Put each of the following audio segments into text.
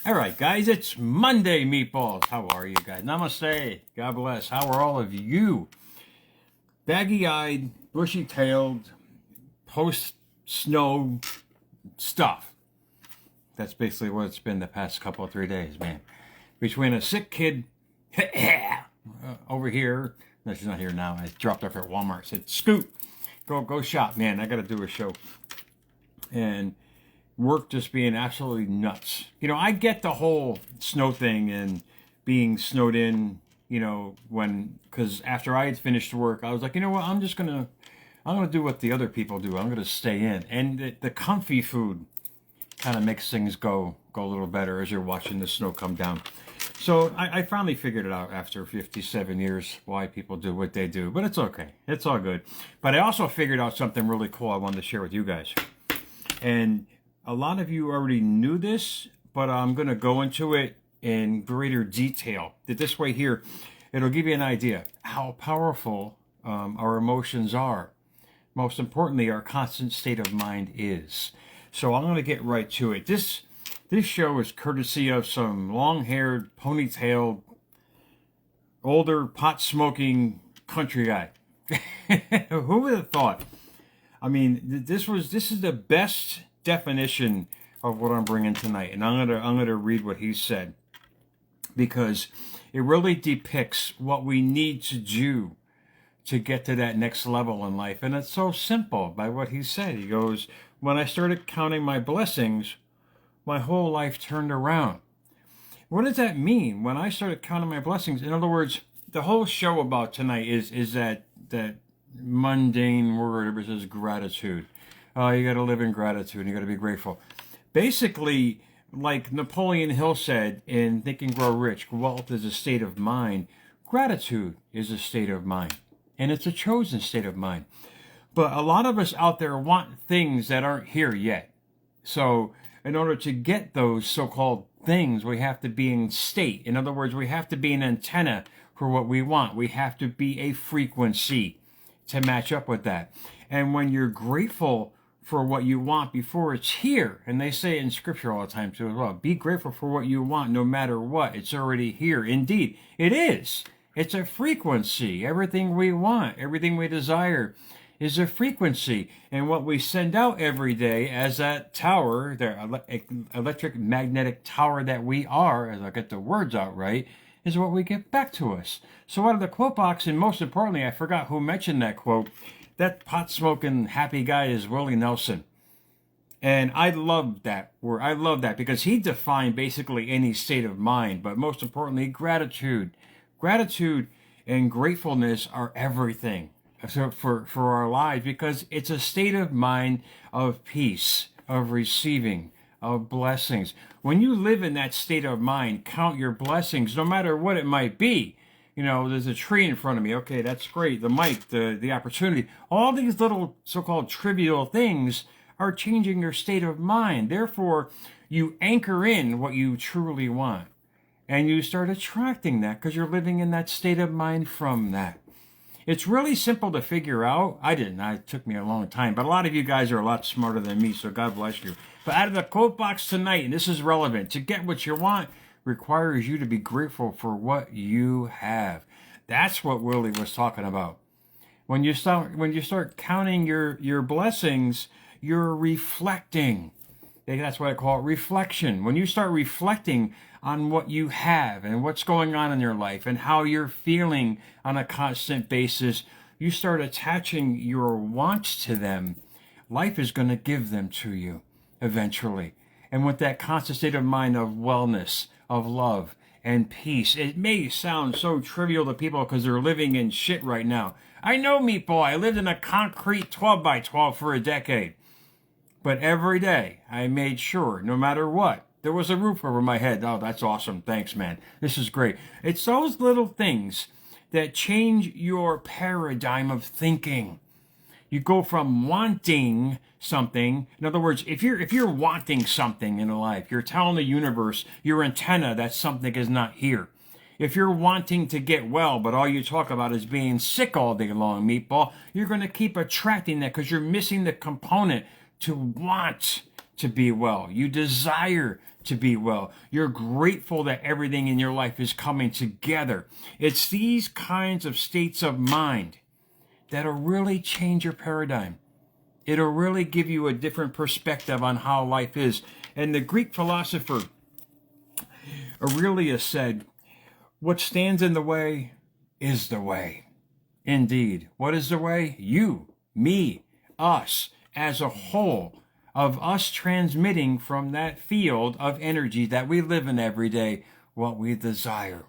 All right, guys, it's Monday, meatballs. How are you guys? Namaste. God bless. How are all of you? Baggy-eyed, bushy-tailed, post-snow stuff. That's basically what it's been the past couple of 3 days, man. Between a sick kid over here, no, she's not here now. I dropped off at Walmart. Said, "Scoot, go shop, man. I got to do a show." And work just being absolutely nuts. You know, I get the whole snow thing and being snowed in, you know, because after I had finished work, I was like, you know what, I'm gonna do what the other people do. I'm gonna stay in. And the comfy food kind of makes things go a little better as you're watching the snow come down. So I finally figured it out after 57 years why people do what they do, but it's okay. It's all good. But I also figured out something really cool I wanted to share with you guys. And a lot of you already knew this, but I'm going to go into it in greater detail. This way here, it'll give you an idea how powerful our emotions are. Most importantly, our constant state of mind is. So I'm going to get right to it. This show is courtesy of some long-haired, ponytailed, older, pot-smoking country guy. Who would have thought? I mean, this is the best definition of what I'm bringing tonight, and I'm gonna read what he said, because it really depicts what we need to do to get to that next level in life. And it's so simple by what he said. He goes, "When I started counting my blessings, my whole life turned around." What does that mean? When I started counting my blessings, in other words, the whole show about tonight is that mundane word which is gratitude. You got to live in gratitude and you got to be grateful. Basically, like Napoleon Hill said in Think and Grow Rich, wealth is a state of mind. Gratitude is a state of mind, and it's a chosen state of mind. But a lot of us out there want things that aren't here yet. So in order to get those so-called things, we have to be in state. In other words, we have to be an antenna for what we want. We have to be a frequency to match up with that. And when you're grateful for what you want before it's here, and they say in scripture all the time too as well, be grateful for what you want no matter what. It's already here. Indeed, it is. It's a frequency. Everything we want, everything we desire is a frequency. And what we send out every day as that tower, the electric magnetic tower that we are, as I get the words out right, is what we get back to us. So out of the quote box, and most importantly, I forgot who mentioned that quote, that pot-smoking happy guy is Willie Nelson. And I love that word. I love that because he defined basically any state of mind, but most importantly, gratitude. Gratitude and gratefulness are everything for our lives, because it's a state of mind of peace, of receiving, of blessings. When you live in that state of mind, count your blessings, no matter what it might be. You know, there's a tree in front of me. Okay, that's great. The mic, the opportunity. All these little so-called trivial things are changing your state of mind. Therefore, you anchor in what you truly want. And you start attracting that because you're living in that state of mind from that. It's really simple to figure out. I didn't. It took me a long time. But a lot of you guys are a lot smarter than me, so God bless you. But out of the quote box tonight, and this is relevant, to get what you want requires you to be grateful for what you have. That's what Willie was talking about. When you start counting your blessings, you're reflecting. That's what I call it, reflection. When you start reflecting on what you have and what's going on in your life and how you're feeling on a constant basis, you start attaching your wants to them. Life is going to give them to you eventually. And with that constant state of mind of wellness, of love and peace. It may sound so trivial to people because they're living in shit right now. I know, meatball. I lived in a concrete 12 by 12 for a decade. But every day I made sure, no matter what, there was a roof over my head. Oh, that's awesome. Thanks, man. This is great. It's those little things that change your paradigm of thinking. You go from wanting something. In other words, if you're wanting something in life, you're telling the universe, your antenna, that something is not here. If you're wanting to get well, but all you talk about is being sick all day long, meatball, you're going to keep attracting that because you're missing the component to want to be well. You desire to be well. You're grateful that everything in your life is coming together. It's these kinds of states of mind that'll really change your paradigm. It'll really give you a different perspective on how life is. And the Greek philosopher Aurelius said, what stands in the way is the way. Indeed. What is the way? You, me, us, as a whole, of us transmitting from that field of energy that we live in every day what we desire.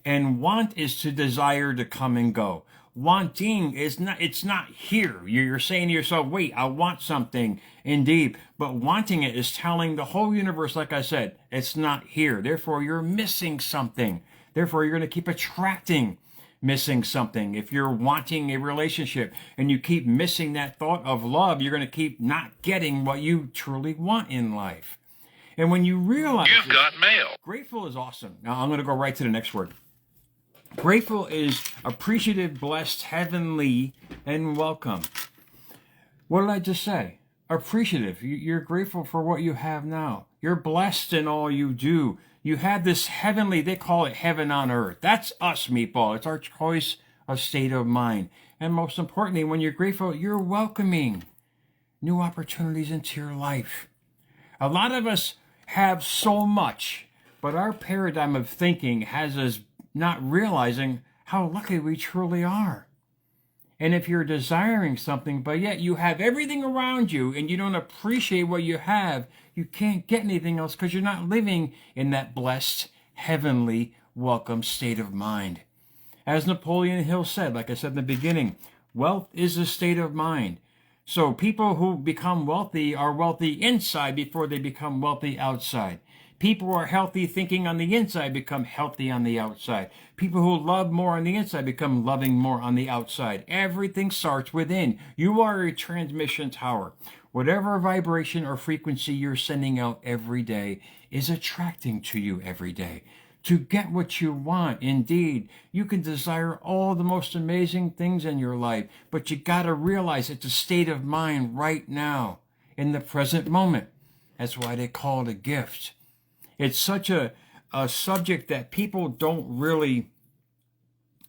And want is to desire to come and go. Wanting is not, it's not here. You're saying to yourself, wait, I want something. Indeed. But wanting it is telling the whole universe, like I said, it's not here. Therefore, you're missing something. Therefore, you're going to keep attracting missing something. If you're wanting a relationship and you keep missing that thought of love, you're going to keep not getting what you truly want in life. And when you realize you've got mail. Grateful is awesome. Now I'm going to go right to the next word. Grateful is appreciative, blessed, heavenly, and welcome. What did I just say? Appreciative. You're grateful for what you have now. You're blessed in all you do. You have this heavenly, they call it heaven on earth. That's us, Meatball. It's our choice of state of mind. And most importantly, when you're grateful, you're welcoming new opportunities into your life. A lot of us have so much, but our paradigm of thinking has us not realizing how lucky we truly are. And if you're desiring something, but yet you have everything around you and you don't appreciate what you have, you can't get anything else because you're not living in that blessed, heavenly, welcome state of mind. As Napoleon Hill said, like I said in the beginning, wealth is a state of mind. So people who become wealthy are wealthy inside before they become wealthy outside. People who are healthy thinking on the inside become healthy on the outside. People who love more on the inside become loving more on the outside. Everything starts within. You are a transmission tower. Whatever vibration or frequency you're sending out every day is attracting to you every day. To get what you want, indeed, you can desire all the most amazing things in your life, but you got to realize it's a state of mind right now, in the present moment. That's why they call it a gift. It's such a subject that people don't really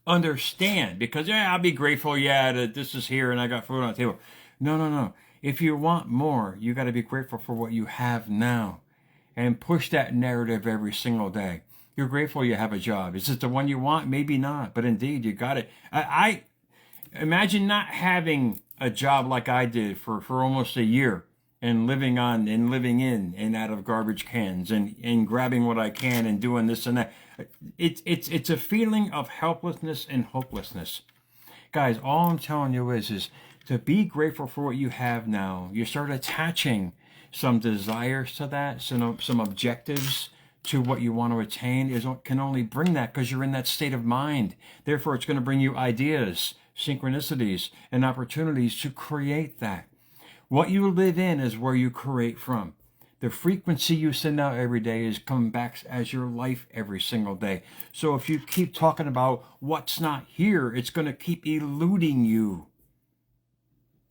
understand because, yeah, I'll be grateful, yeah, that this is here and I got food on the table. No. If you want more, you got to be grateful for what you have now and push that narrative every single day. You're grateful you have a job. Is it the one you want? Maybe not, but indeed, you got it. I imagine not having a job like I did for almost a year. And living on and living in and out of garbage cans and grabbing what I can and doing this and that. It's a feeling of helplessness and hopelessness. Guys, all I'm telling you is to be grateful for what you have now. You start attaching some desires to that, some objectives to what you want to attain can only bring that because you're in that state of mind. Therefore, it's going to bring you ideas, synchronicities, and opportunities to create that. What you live in is where you create from. The frequency you send out every day is coming back as your life every single day. So if you keep talking about what's not here, it's going to keep eluding you.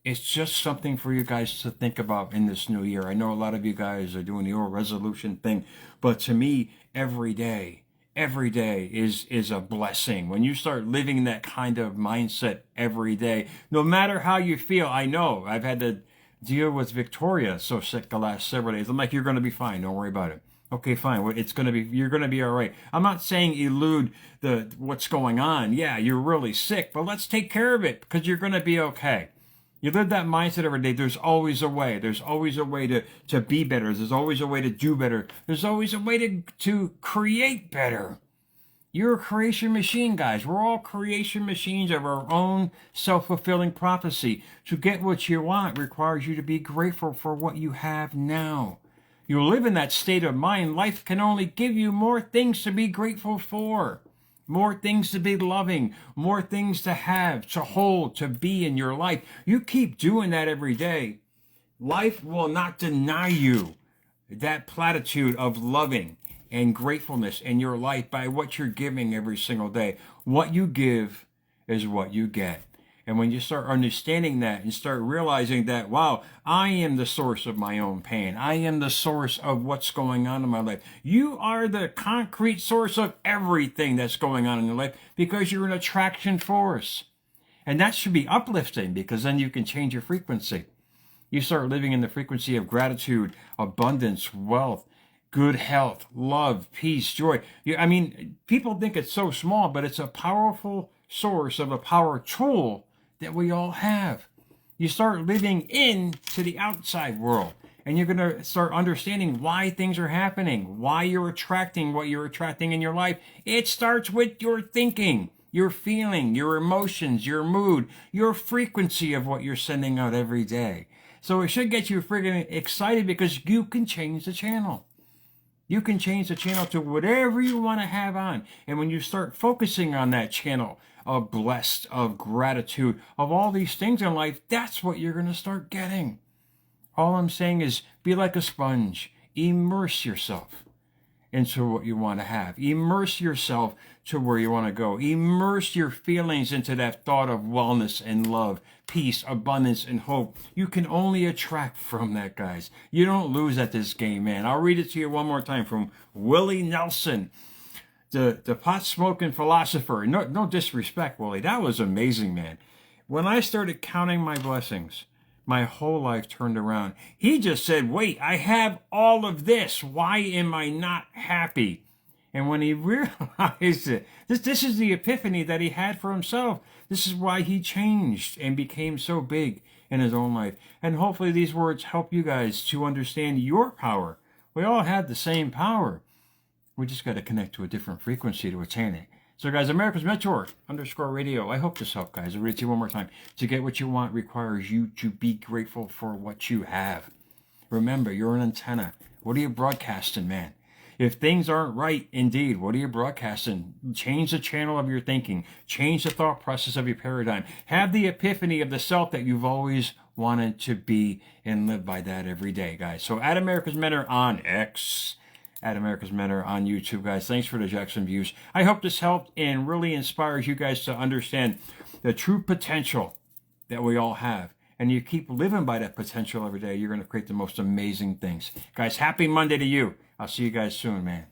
It's just something for you guys to think about in this new year. I know a lot of you guys are doing the old resolution thing, but to me, every day is a blessing. When you start living that kind of mindset every day, no matter how you feel, I know I've had to deal with Victoria so sick the last several days. I'm like, you're going to be fine. Don't worry about it. Okay, fine. You're going to be all right. I'm not saying elude what's going on. Yeah, you're really sick, but let's take care of it because you're going to be okay. You live that mindset every day. There's always a way. There's always a way to be better. There's always a way to do better. There's always a way to create better. You're a creation machine, guys. We're all creation machines of our own self-fulfilling prophecy. To get what you want requires you to be grateful for what you have now. You live in that state of mind. Life can only give you more things to be grateful for, more things to be loving, more things to have, to hold, to be in your life. You keep doing that every day. Life will not deny you that platitude of loving and gratefulness in your life by what you're giving every single day. What you give is what you get. And when you start understanding that and start realizing that, wow, I am the source of my own pain. I am the source of what's going on in my life. You are the concrete source of everything that's going on in your life because you're an attraction force. And that should be uplifting because then you can change your frequency. You start living in the frequency of gratitude, abundance, wealth, good health, love, peace, joy. I mean, people think it's so small, but it's a powerful source of a power tool that we all have. You start living into the outside world, and you're going to start understanding why things are happening, why you're attracting what you're attracting in your life. It starts with your thinking, your feeling, your emotions, your mood, your frequency of what you're sending out every day. So it should get you friggin' excited because you can change the channel. You can change the channel to whatever you want to have on. And when you start focusing on that channel of blessed, of gratitude, of all these things in life, that's what you're going to start getting. All I'm saying is be like a sponge. Immerse yourself into what you want to have. Immerse yourself to where you want to go. Immerse your feelings into that thought of wellness and love, peace, abundance, and hope. You can only attract from that, guys. You don't lose at this game, man. I'll read it to you one more time from Willie Nelson, the pot-smoking philosopher. No disrespect, Willie. That was amazing, man. When I started counting my blessings, my whole life turned around. He just said, wait, I have all of this. Why am I not happy? And when he realized it, this is the epiphany that he had for himself. This is why he changed and became so big in his own life. And hopefully these words help you guys to understand your power. We all have the same power. We just got to connect to a different frequency to attain it. So guys, America's Mentor _radio. I hope this helped, guys. I'll read it to you one more time. To get what you want requires you to be grateful for what you have. Remember, you're an antenna. What are you broadcasting, man? If things aren't right, indeed, what are you broadcasting? Change the channel of your thinking. Change the thought process of your paradigm. Have the epiphany of the self that you've always wanted to be and live by that every day, guys. So at America's Mentor on X, at America's Mentor on YouTube, guys. Thanks for the Jackson views. I hope this helped and really inspires you guys to understand the true potential that we all have. And you keep living by that potential every day, you're going to create the most amazing things. Guys, happy Monday to you. I'll see you guys soon, man.